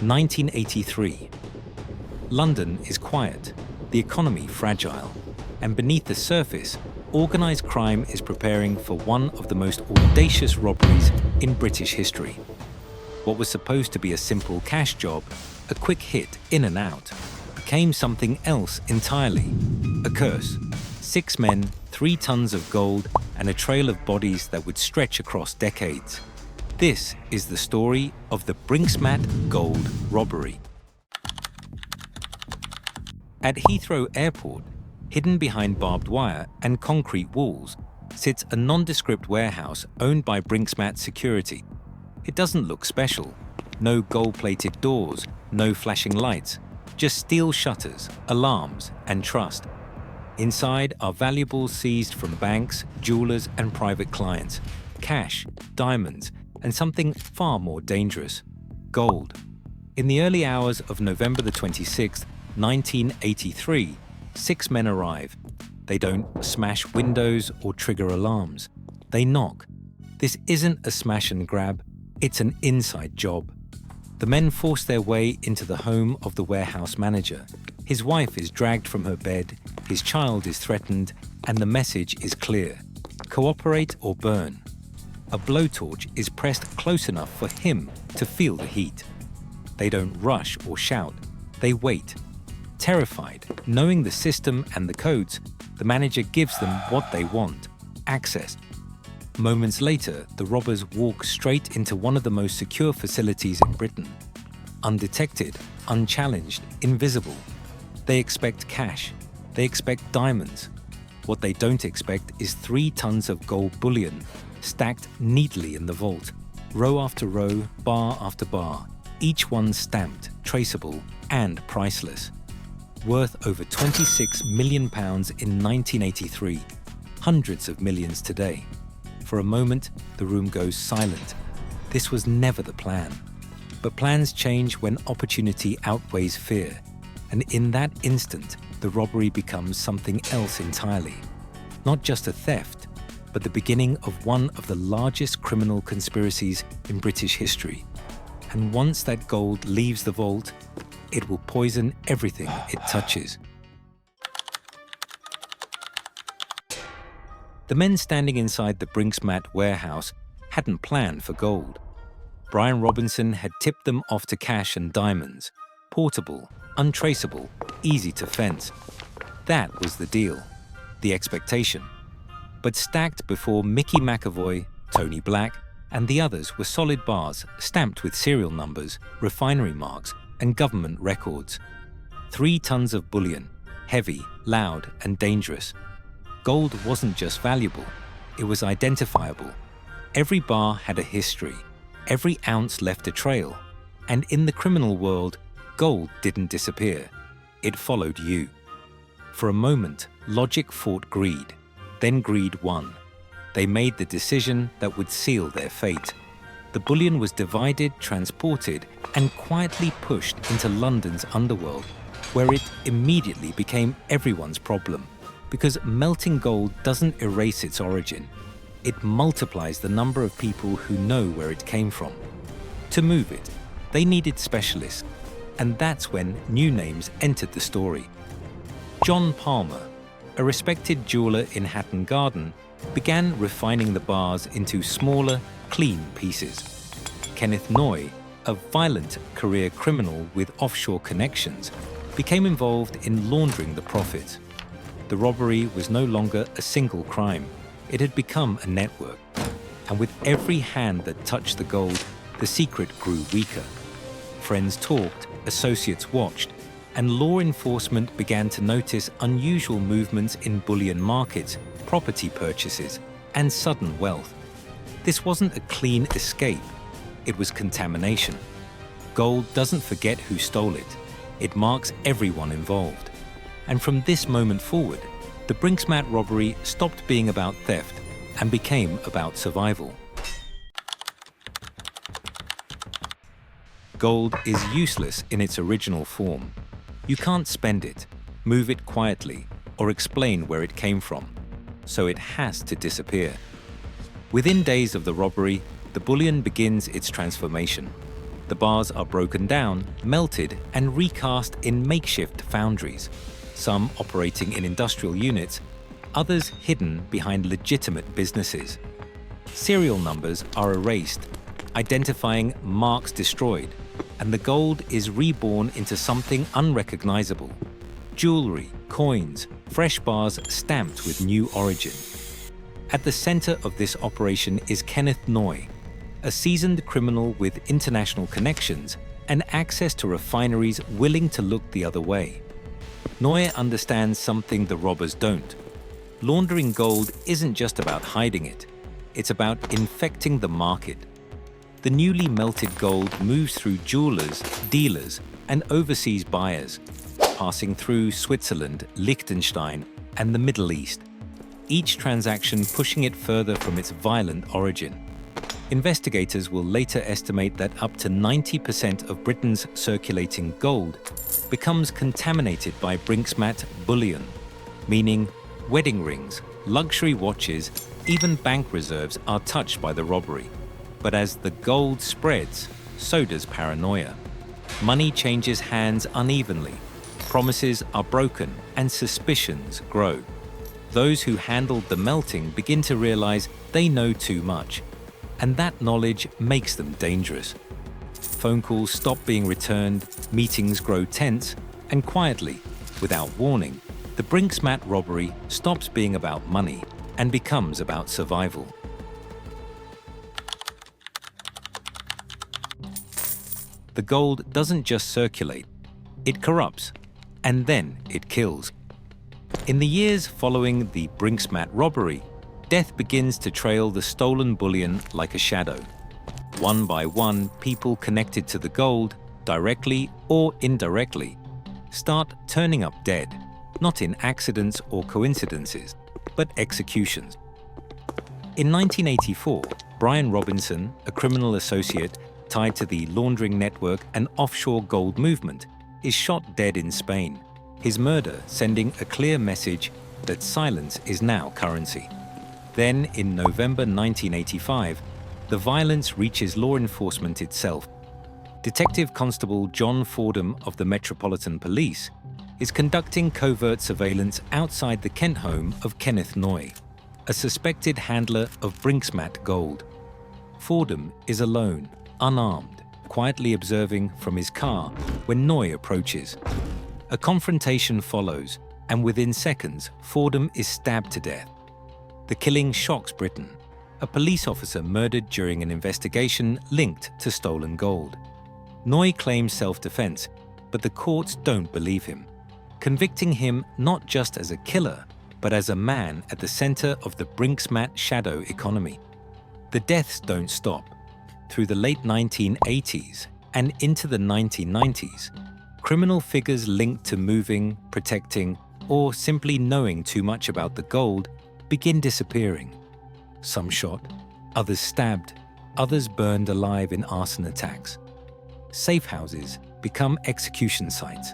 1983. London is quiet, the economy fragile, and beneath the surface, organized crime is preparing for one of the most audacious robberies in British history. What was supposed to be a simple cash job, a quick hit in and out, became something else entirely. A curse. 6 men, 3 tons of gold, and a trail of bodies that would stretch across decades. This is the story of the Brinksmat gold robbery. At Heathrow Airport, hidden behind barbed wire and concrete walls, sits a nondescript warehouse owned by Brinksmat Security. It doesn't look special. No gold-plated doors, no flashing lights, just steel shutters, alarms, and trust. Inside are valuables seized from banks, jewelers, and private clients, cash, diamonds, and something far more dangerous: gold. In the early hours of November the 26th, 1983, 6 men arrive. They don't smash windows or trigger alarms. They knock. This isn't a smash and grab, it's an inside job. The men force their way into the home of the warehouse manager. His wife is dragged from her bed, his child is threatened, and the message is clear: cooperate or burn. A blowtorch is pressed close enough for him to feel the heat. They don't rush or shout, they wait. Terrified, knowing the system and the codes, the manager gives them what they want: access. Moments later, the robbers walk straight into one of the most secure facilities in Britain. Undetected, unchallenged, invisible. They expect cash. They expect diamonds. What they don't expect is 3 tons of gold bullion, stacked neatly in the vault, row after row, bar after bar, each one stamped, traceable, and priceless. Worth over £26 million in 1983, hundreds of millions today. For a moment, the room goes silent. This was never the plan. But plans change when opportunity outweighs fear. And in that instant, the robbery becomes something else entirely. Not just a theft, but the beginning of one of the largest criminal conspiracies in British history. And once that gold leaves the vault, it will poison everything it touches. The men standing inside the Brinksmat warehouse hadn't planned for gold. Brian Robinson had tipped them off to cash and diamonds. Portable, untraceable, easy to fence. That was the deal, the expectation. But stacked before Mickey McAvoy, Tony Black, and the others were solid bars stamped with serial numbers, refinery marks, and government records. 3 tons of bullion, heavy, loud, and dangerous. Gold wasn't just valuable, it was identifiable. Every bar had a history, every ounce left a trail. And in the criminal world, gold didn't disappear, it followed you. For a moment, logic fought greed, then greed won. They made the decision that would seal their fate. The bullion was divided, transported, and quietly pushed into London's underworld, where it immediately became everyone's problem. Because melting gold doesn't erase its origin. It multiplies the number of people who know where it came from. To move it, they needed specialists, and that's when new names entered the story. John Palmer, a respected jeweler in Hatton Garden, began refining the bars into smaller, clean pieces. Kenneth Noy, a violent career criminal with offshore connections, became involved in laundering the profits. The robbery was no longer a single crime. It had become a network. And with every hand that touched the gold, the secret grew weaker. Friends talked, associates watched, and law enforcement began to notice unusual movements in bullion markets, property purchases, and sudden wealth. This wasn't a clean escape. It was contamination. Gold doesn't forget who stole it. It marks everyone involved. And from this moment forward, the Brinksmat robbery stopped being about theft and became about survival. Gold is useless in its original form. You can't spend it, move it quietly, or explain where it came from. So it has to disappear. Within days of the robbery, the bullion begins its transformation. The bars are broken down, melted, and recast in makeshift foundries, some operating in industrial units, others hidden behind legitimate businesses. Serial numbers are erased, identifying marks destroyed, and the gold is reborn into something unrecognizable. Jewelry, coins, fresh bars stamped with new origin. At the center of this operation is Kenneth Noy, a seasoned criminal with international connections and access to refineries willing to look the other way. Noy understands something the robbers don't. Laundering gold isn't just about hiding it, it's about infecting the market. The newly melted gold moves through jewelers, dealers, and overseas buyers, passing through Switzerland, Liechtenstein, and the Middle East, each transaction pushing it further from its violent origin. Investigators will later estimate that up to 90% of Britain's circulating gold becomes contaminated by Brinksmat bullion, meaning wedding rings, luxury watches, even bank reserves are touched by the robbery. But as the gold spreads, so does paranoia. Money changes hands unevenly, promises are broken, and suspicions grow. Those who handled the melting begin to realize they know too much, and that knowledge makes them dangerous. Phone calls stop being returned, meetings grow tense, and quietly, without warning, the Brinksmat robbery stops being about money and becomes about survival. The gold doesn't just circulate, it corrupts, and then it kills. In the years following the Brinksmat robbery, death begins to trail the stolen bullion like a shadow. One by one, people connected to the gold, directly or indirectly, start turning up dead, not in accidents or coincidences, but executions. In 1984, Brian Robinson, a criminal associate tied to the laundering network and offshore gold movement, is shot dead in Spain, his murder sending a clear message that silence is now currency. Then, in November 1985, the violence reaches law enforcement itself. Detective Constable John Fordham of the Metropolitan Police is conducting covert surveillance outside the Kent home of Kenneth Noy, a suspected handler of Brinksmat gold. Fordham is alone, unarmed, quietly observing from his car when Noy approaches. A confrontation follows, and within seconds, Fordham is stabbed to death. The killing shocks Britain, a police officer murdered during an investigation linked to stolen gold. Noy claims self-defense, but the courts don't believe him, convicting him not just as a killer, but as a man at the center of the Brinksmat shadow economy. The deaths don't stop. Through the late 1980s and into the 1990s, criminal figures linked to moving, protecting, or simply knowing too much about the gold begin disappearing. Some shot, others stabbed, others burned alive in arson attacks. Safe houses become execution sites.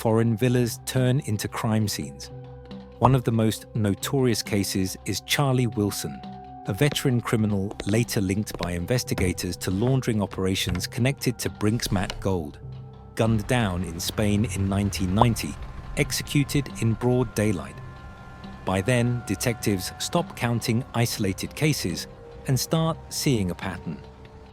Foreign villas turn into crime scenes. One of the most notorious cases is Charlie Wilson, a veteran criminal later linked by investigators to laundering operations connected to Brinksmat gold. Gunned down in Spain in 1990, executed in broad daylight. By then, detectives stop counting isolated cases and start seeing a pattern.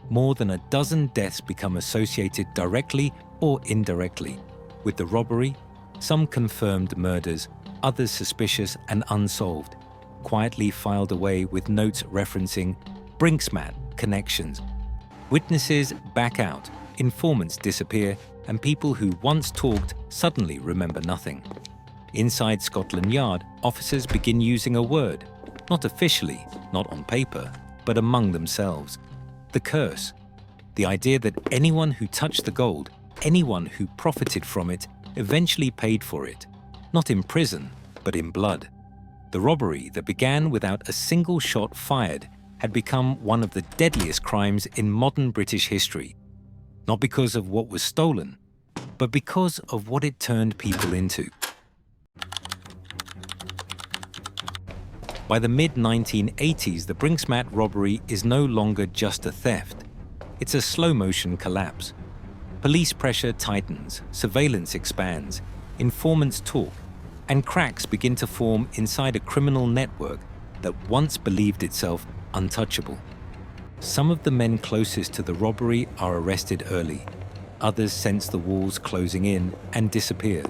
More than a dozen deaths become associated directly or indirectly with the robbery, some confirmed murders, others suspicious and unsolved, quietly filed away with notes referencing Brinksmat connections. Witnesses back out, informants disappear, and people who once talked suddenly remember nothing. Inside Scotland Yard, officers begin using a word, not officially, not on paper, but among themselves. The curse. The idea that anyone who touched the gold, anyone who profited from it, eventually paid for it, not in prison, but in blood. The robbery that began without a single shot fired had become one of the deadliest crimes in modern British history, not because of what was stolen, but because of what it turned people into. By the mid-1980s, the Brinksmat robbery is no longer just a theft. It's a slow-motion collapse. Police pressure tightens, surveillance expands, informants talk, and cracks begin to form inside a criminal network that once believed itself untouchable. Some of the men closest to the robbery are arrested early. Others sense the walls closing in and disappear,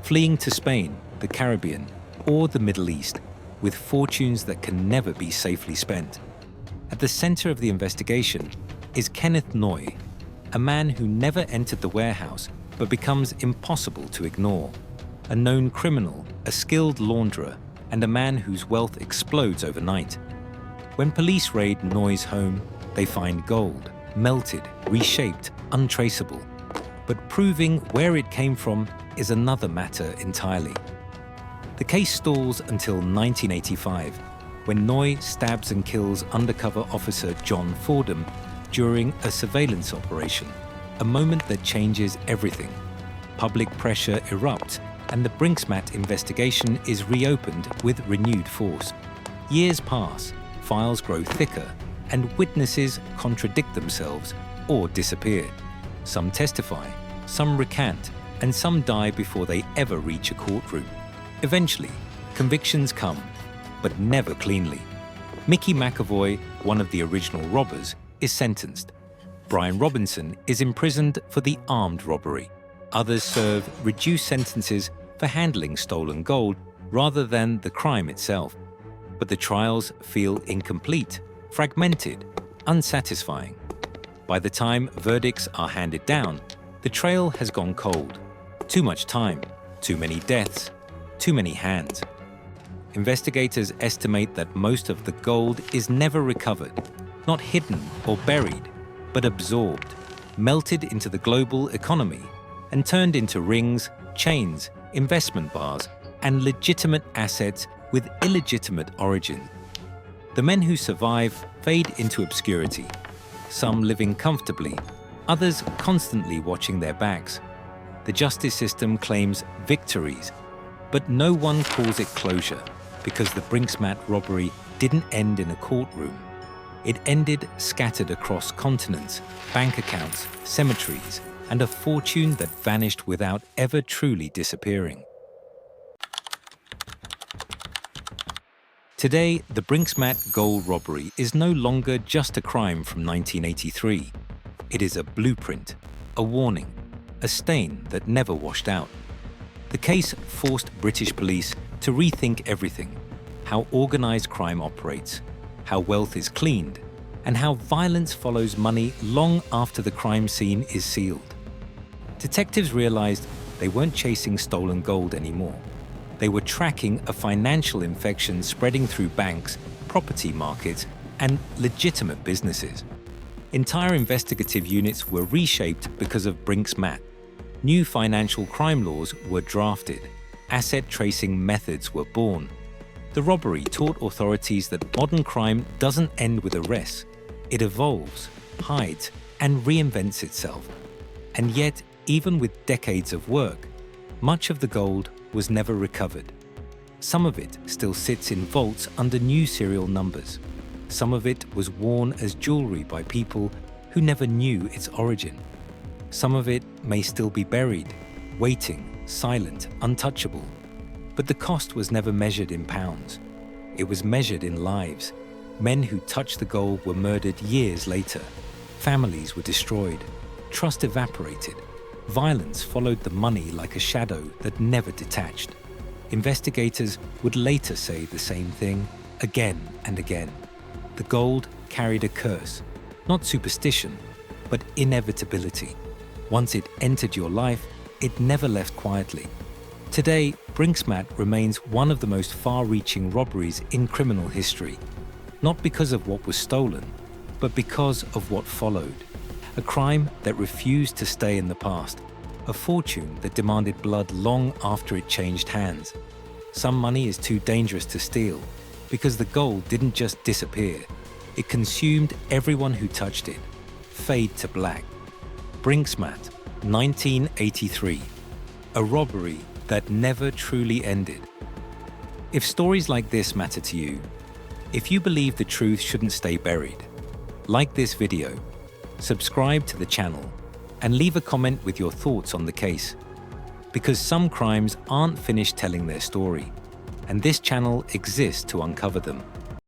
fleeing to Spain, the Caribbean, or the Middle East, with fortunes that can never be safely spent. At the center of the investigation is Kenneth Noy, a man who never entered the warehouse but becomes impossible to ignore. A known criminal, a skilled launderer, and a man whose wealth explodes overnight. When police raid Noy's home, they find gold, melted, reshaped, untraceable. But proving where it came from is another matter entirely. The case stalls until 1985, when Noy stabs and kills undercover officer John Fordham during a surveillance operation, a moment that changes everything. Public pressure erupts, and the Brinksmat investigation is reopened with renewed force. Years pass, files grow thicker, and witnesses contradict themselves or disappear. Some testify, some recant, and some die before they ever reach a courtroom. Eventually, convictions come, but never cleanly. Mickey McAvoy, one of the original robbers, is sentenced. Brian Robinson is imprisoned for the armed robbery. Others serve reduced sentences for handling stolen gold rather than the crime itself. But the trials feel incomplete, fragmented, unsatisfying. By the time verdicts are handed down, the trail has gone cold. Too much time, too many deaths, too many hands. Investigators estimate that most of the gold is never recovered, not hidden or buried, but absorbed, melted into the global economy, and turned into rings, chains, investment bars, and legitimate assets with illegitimate origin. The men who survive fade into obscurity, some living comfortably, others constantly watching their backs. The justice system claims victories, but no one calls it closure because the Brinksmat robbery didn't end in a courtroom. It ended scattered across continents, bank accounts, cemeteries, and a fortune that vanished without ever truly disappearing. Today, the Brinksmat gold robbery is no longer just a crime from 1983. It is a blueprint, a warning, a stain that never washed out. The case forced British police to rethink everything: how organized crime operates, how wealth is cleaned, and how violence follows money long after the crime scene is sealed. Detectives realized they weren't chasing stolen gold anymore. They were tracking a financial infection spreading through banks, property markets, and legitimate businesses. Entire investigative units were reshaped because of Brinksmat. New financial crime laws were drafted. Asset tracing methods were born. The robbery taught authorities that modern crime doesn't end with arrests. It evolves, hides, and reinvents itself. And yet, even with decades of work, much of the gold was never recovered. Some of it still sits in vaults under new serial numbers. Some of it was worn as jewelry by people who never knew its origin. Some of it may still be buried, waiting, silent, untouchable. But the cost was never measured in pounds. It was measured in lives. Men who touched the gold were murdered years later. Families were destroyed. Trust evaporated. Violence followed the money like a shadow that never detached. Investigators would later say the same thing again and again. The gold carried a curse, not superstition, but inevitability. Once it entered your life, it never left quietly. Today, Brinksmat remains one of the most far-reaching robberies in criminal history, not because of what was stolen, but because of what followed. A crime that refused to stay in the past, a fortune that demanded blood long after it changed hands. Some money is too dangerous to steal because the gold didn't just disappear. It consumed everyone who touched it. Fade to black. Brinksmat, 1983. A robbery that never truly ended. If stories like this matter to you, if you believe the truth shouldn't stay buried, like this video, subscribe to the channel, and leave a comment with your thoughts on the case. Because some crimes aren't finished telling their story, and this channel exists to uncover them.